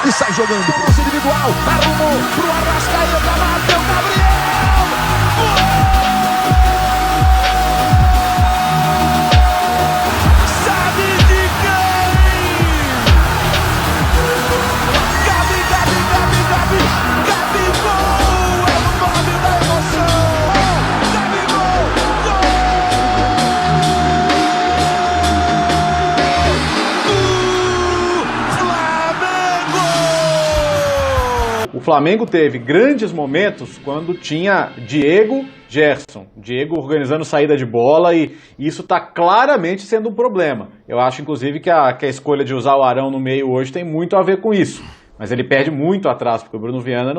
e sai jogando. Lance individual, arrumou pro Arrascaeta, bateu Gabriel! Gol! Sabe de quem? Gabigol! É o nome da emoção! Gabigol! O Flamengo teve grandes momentos quando tinha Diego, Gerson. Diego organizando saída de bola e isso está claramente sendo um problema. Eu acho, inclusive, que a escolha de usar o Arão no meio hoje tem muito a ver com isso. Mas ele perde muito atrás, porque o Bruno Viana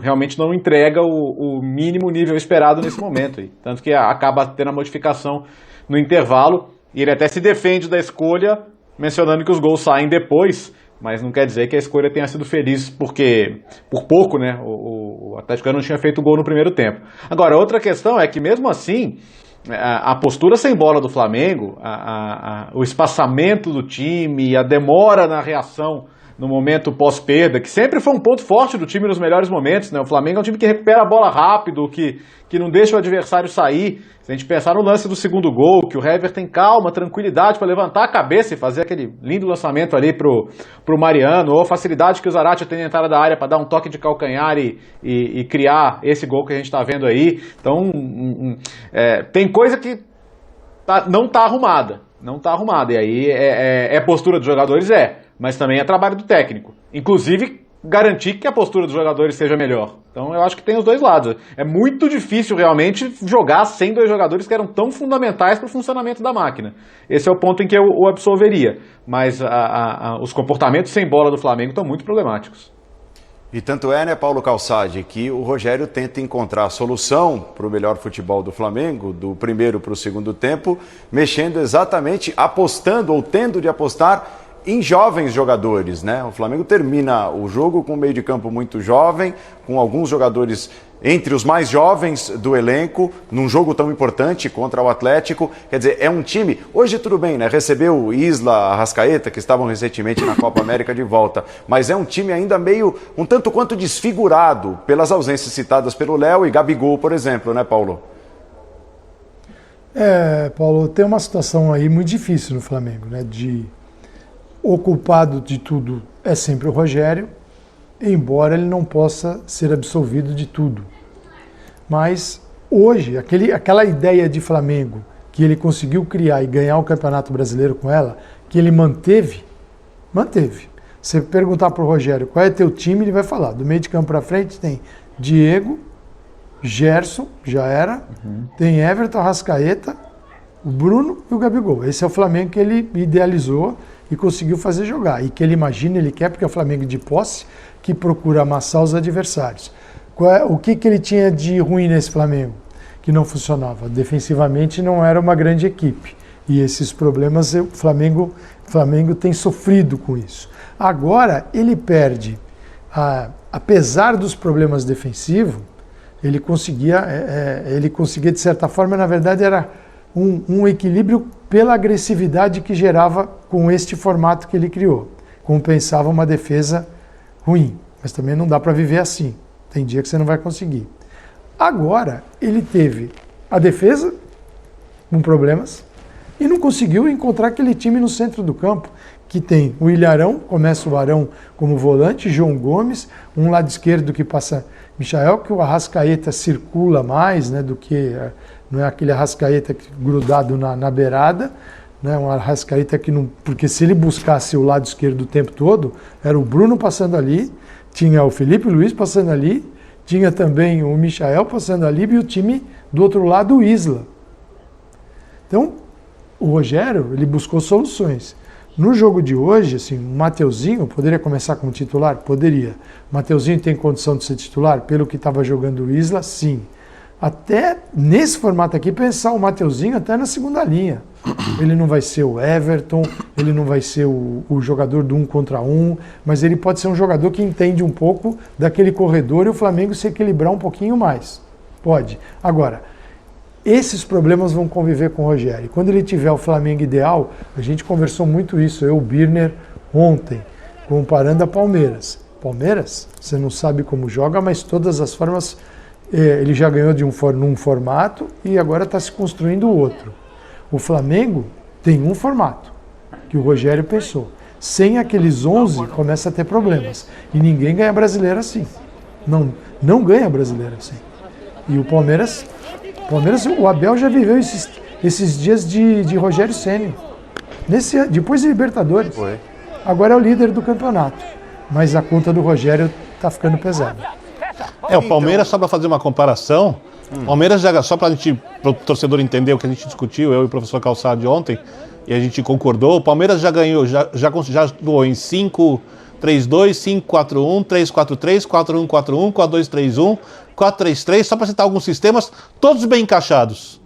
realmente não entrega o mínimo nível esperado nesse momento. Tanto que acaba tendo a modificação no intervalo e ele até se defende da escolha, mencionando que os gols saem depois. Mas não quer dizer que a escolha tenha sido feliz, porque por pouco, né, o Atlético não tinha feito gol no primeiro tempo. Agora, outra questão é que mesmo assim, a postura sem bola do Flamengo, o espaçamento do time, a demora na reação no momento pós-perda, que sempre foi um ponto forte do time nos melhores momentos, né? O Flamengo é um time que recupera a bola rápido, que não deixa o adversário sair. Se a gente pensar no lance do segundo gol, que o Hever tem calma, tranquilidade para levantar a cabeça e fazer aquele lindo lançamento ali pro Mariano, ou a facilidade que o Zarate tem na entrada da área para dar um toque de calcanhar e criar esse gol que a gente está vendo aí. Então, tem coisa que não está arrumada. Não está arrumada. E aí é postura dos jogadores? Mas também é trabalho do técnico. Inclusive, garantir que a postura dos jogadores seja melhor. Então eu acho que tem os dois lados. É muito difícil realmente jogar sem dois jogadores que eram tão fundamentais para o funcionamento da máquina. Esse é o ponto em que eu o absolveria. Mas os comportamentos sem bola do Flamengo estão muito problemáticos. E tanto é, né, Paulo Calçade, que o Rogério tenta encontrar a solução para o melhor futebol do Flamengo, do primeiro para o segundo tempo, mexendo exatamente, apostando ou tendo de apostar em jovens jogadores, né? O Flamengo termina o jogo com um meio de campo muito jovem, com alguns jogadores entre os mais jovens do elenco, num jogo tão importante contra o Atlético. Quer dizer, é um time... Hoje tudo bem, né? Recebeu Isla, Arrascaeta, que estavam recentemente na Copa América de volta, mas é um time ainda meio, um tanto quanto desfigurado pelas ausências citadas pelo Léo e Gabigol, por exemplo, né, Paulo? Paulo, tem uma situação aí muito difícil no Flamengo, né? O culpado de tudo é sempre o Rogério, embora ele não possa ser absolvido de tudo. Mas hoje, aquela ideia de Flamengo que ele conseguiu criar e ganhar o Campeonato Brasileiro com ela, que ele manteve. Se perguntar para o Rogério qual é teu time, ele vai falar. Do meio de campo para frente tem Diego, Gerson, já era, tem Everton, Arrascaeta, o Bruno e o Gabigol. Esse é o Flamengo que ele idealizou e conseguiu fazer jogar. E que ele imagina, ele quer, porque é o Flamengo de posse, que procura amassar os adversários. O que ele tinha de ruim nesse Flamengo? Que não funcionava. Defensivamente não era uma grande equipe. E esses problemas o Flamengo tem sofrido com isso. Agora ele perde, apesar dos problemas defensivos, ele conseguia de certa forma, na verdade era um equilíbrio pela agressividade que gerava com este formato que ele criou. Compensava uma defesa ruim, mas também não dá para viver assim. Tem dia que você não vai conseguir. Agora, ele teve a defesa com problemas e não conseguiu encontrar aquele time no centro do campo, que tem o Ilharão, começa o Arão como volante, João Gomes, um lado esquerdo que passa Michael, que o Arrascaeta circula mais, né, do que... Não é aquele Arrascaeta grudado na beirada, né? Um Arrascaeta que não... Porque se ele buscasse o lado esquerdo o tempo todo, era o Bruno passando ali, tinha o Felipe Luiz passando ali, tinha também o Michael passando ali e o time do outro lado, o Isla. Então, o Rogério, ele buscou soluções. No jogo de hoje, assim, o Mateuzinho poderia começar como titular? Poderia. O Mateuzinho tem condição de ser titular? Pelo que estava jogando o Isla, sim. Até nesse formato aqui, pensar o Mateuzinho até na segunda linha. Ele não vai ser o Everton, ele não vai ser o jogador do 1 contra 1, mas ele pode ser um jogador que entende um pouco daquele corredor e o Flamengo se equilibrar um pouquinho mais. Pode. Agora, esses problemas vão conviver com o Rogério. Quando ele tiver o Flamengo ideal, a gente conversou muito isso, eu, o Birner, ontem. comparando a Palmeiras. Palmeiras, você não sabe como joga, mas todas as formas, ele já ganhou num formato e agora está se construindo outro. O Flamengo tem um formato, que o Rogério pensou. Sem aqueles 11, começa a ter problemas. E ninguém ganha brasileiro assim. Não ganha brasileiro assim. E o Palmeiras, o Abel já viveu esses dias de Rogério Ceni. Depois de Libertadores. Foi. Agora é o líder do campeonato. Mas a conta do Rogério está ficando pesada. O Palmeiras, só para fazer uma comparação, Palmeiras já, só para o torcedor entender o que a gente discutiu, eu e o professor Calçade ontem, e a gente concordou, o Palmeiras já ganhou, já doou em 5-3-2, 5-4-1, 3-4-3, 4-1-4-1, 4-2-3-1, 4-3-3, só para citar alguns sistemas, todos bem encaixados.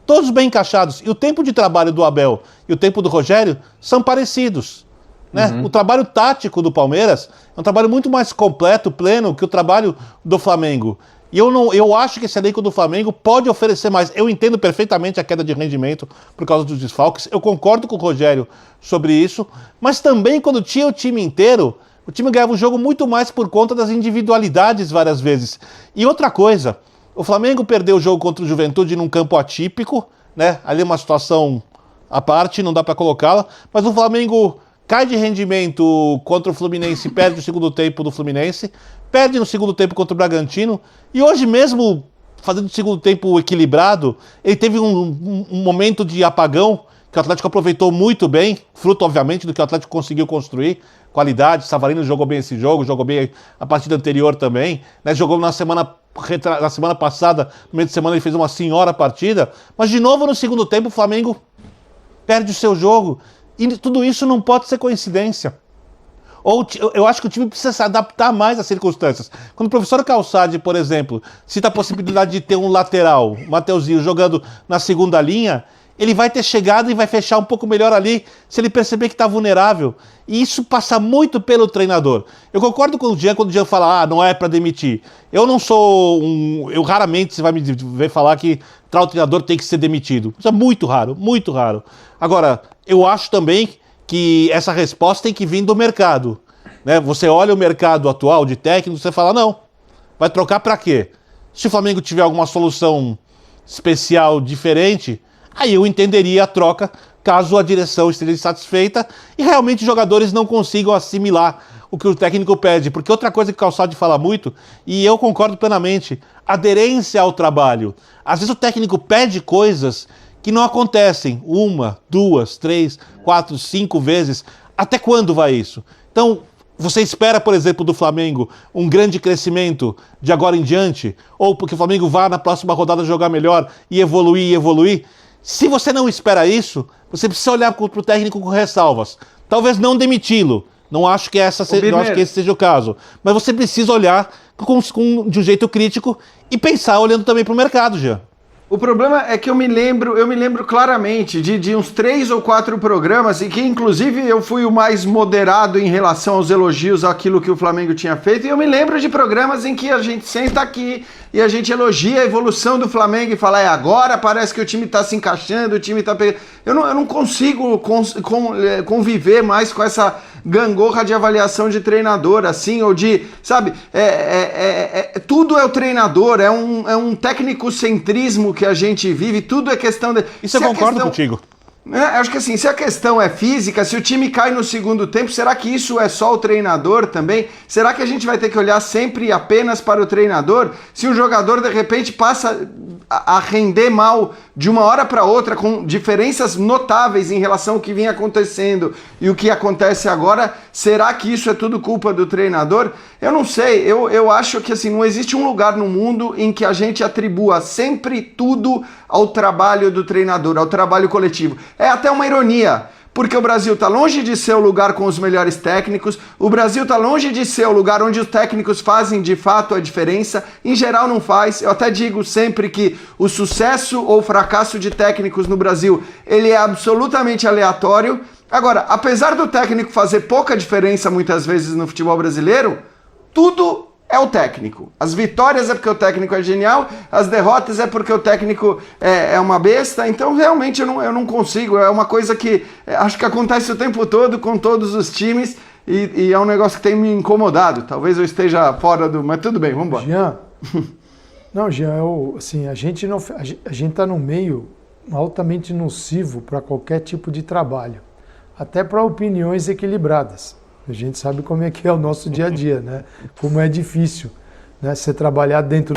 Todos bem encaixados. E o tempo de trabalho do Abel e o tempo do Rogério são parecidos. Né? O trabalho tático do Palmeiras é um trabalho muito mais completo, pleno, que o trabalho do Flamengo. E eu acho que esse elenco do Flamengo pode oferecer mais. Eu entendo perfeitamente a queda de rendimento por causa dos desfalques. Eu concordo com o Rogério sobre isso. Mas também, quando tinha o time inteiro, o time ganhava o jogo muito mais por conta das individualidades várias vezes. E outra coisa, o Flamengo perdeu o jogo contra o Juventude num campo atípico, né? Ali é uma situação à parte, não dá para colocá-la. Mas o Flamengo cai de rendimento contra o Fluminense, perde o segundo tempo do Fluminense, perde no segundo tempo contra o Bragantino, e hoje mesmo, fazendo o segundo tempo equilibrado, ele teve um momento de apagão, que o Atlético aproveitou muito bem, fruto, obviamente, do que o Atlético conseguiu construir, qualidade. Savarino jogou bem esse jogo, jogou bem a partida anterior também, né? Jogou na semana passada, no meio de semana ele fez uma senhora partida, mas de novo no segundo tempo o Flamengo perde o seu jogo. E tudo isso não pode ser coincidência. Eu acho que o time precisa se adaptar mais às circunstâncias. Quando o professor Calçade, por exemplo, cita a possibilidade de ter um lateral, o Mateuzinho, jogando na segunda linha, ele vai ter chegado e vai fechar um pouco melhor ali se ele perceber que está vulnerável. E isso passa muito pelo treinador. Eu concordo com o Jean quando o Jean fala, não é para demitir. Eu não sou eu raramente você vai me ver falar que tal treinador tem que ser demitido. Isso é muito raro, muito raro. Agora, eu acho também que essa resposta tem que vir do mercado. Né? Você olha o mercado atual de técnico, você fala, não, vai trocar para quê? Se o Flamengo tiver alguma solução especial, diferente, aí eu entenderia a troca, caso a direção esteja insatisfeita e realmente os jogadores não consigam assimilar o que o técnico pede. Porque outra coisa que o Calçade fala muito, e eu concordo plenamente, aderência ao trabalho. Às vezes o técnico pede coisas que não acontecem 1, 2, 3, 4, 5 vezes. Até quando vai isso? Então, você espera, por exemplo, do Flamengo um grande crescimento de agora em diante? Ou porque o Flamengo vá na próxima rodada jogar melhor e evoluir? Se você não espera isso, você precisa olhar para o técnico com ressalvas. Talvez não demiti-lo. Não acho que esse seja o caso. Mas você precisa olhar de um jeito crítico e pensar olhando também para o mercado, Jean. O problema é que eu me lembro claramente de uns 3 ou 4 programas em que, inclusive, eu fui o mais moderado em relação aos elogios àquilo que o Flamengo tinha feito, e eu me lembro de programas em que a gente senta aqui e a gente elogia a evolução do Flamengo e fala, agora parece que o time está se encaixando, o time está pegando... Eu não consigo conviver mais com essa gangorra de avaliação de treinador, assim, ou de, sabe, tudo é o treinador, é um técnico-centrismo que a gente vive, tudo é questão de... Isso eu concordo contigo. Acho que assim, se a questão é física, se o time cai no segundo tempo, será que isso é só o treinador também? Será que a gente vai ter que olhar sempre apenas para o treinador? Se um jogador de repente passa a render mal de uma hora para outra, com diferenças notáveis em relação ao que vinha acontecendo e o que acontece agora, será que isso é tudo culpa do treinador? Eu não sei, eu acho que assim, não existe um lugar no mundo em que a gente atribua sempre tudo ao trabalho do treinador, ao trabalho coletivo. É até uma ironia, porque o Brasil está longe de ser o lugar com os melhores técnicos, o Brasil está longe de ser o lugar onde os técnicos fazem de fato a diferença, em geral não faz. Eu até digo sempre que o sucesso ou fracasso de técnicos no Brasil, ele é absolutamente aleatório. Agora, apesar do técnico fazer pouca diferença muitas vezes no futebol brasileiro, tudo é o técnico. As vitórias é porque o técnico é genial, as derrotas é porque o técnico é uma besta. Então realmente eu não consigo, é uma coisa que acho que acontece o tempo todo com todos os times e é um negócio que tem me incomodado. Talvez eu esteja fora do... Mas tudo bem, vamos embora. Jean, não, Jean, assim, a gente está num meio altamente nocivo para qualquer tipo de trabalho, até para opiniões equilibradas. A gente sabe como é que é o nosso dia a dia, né? Como é difícil, né? Você trabalhar dentro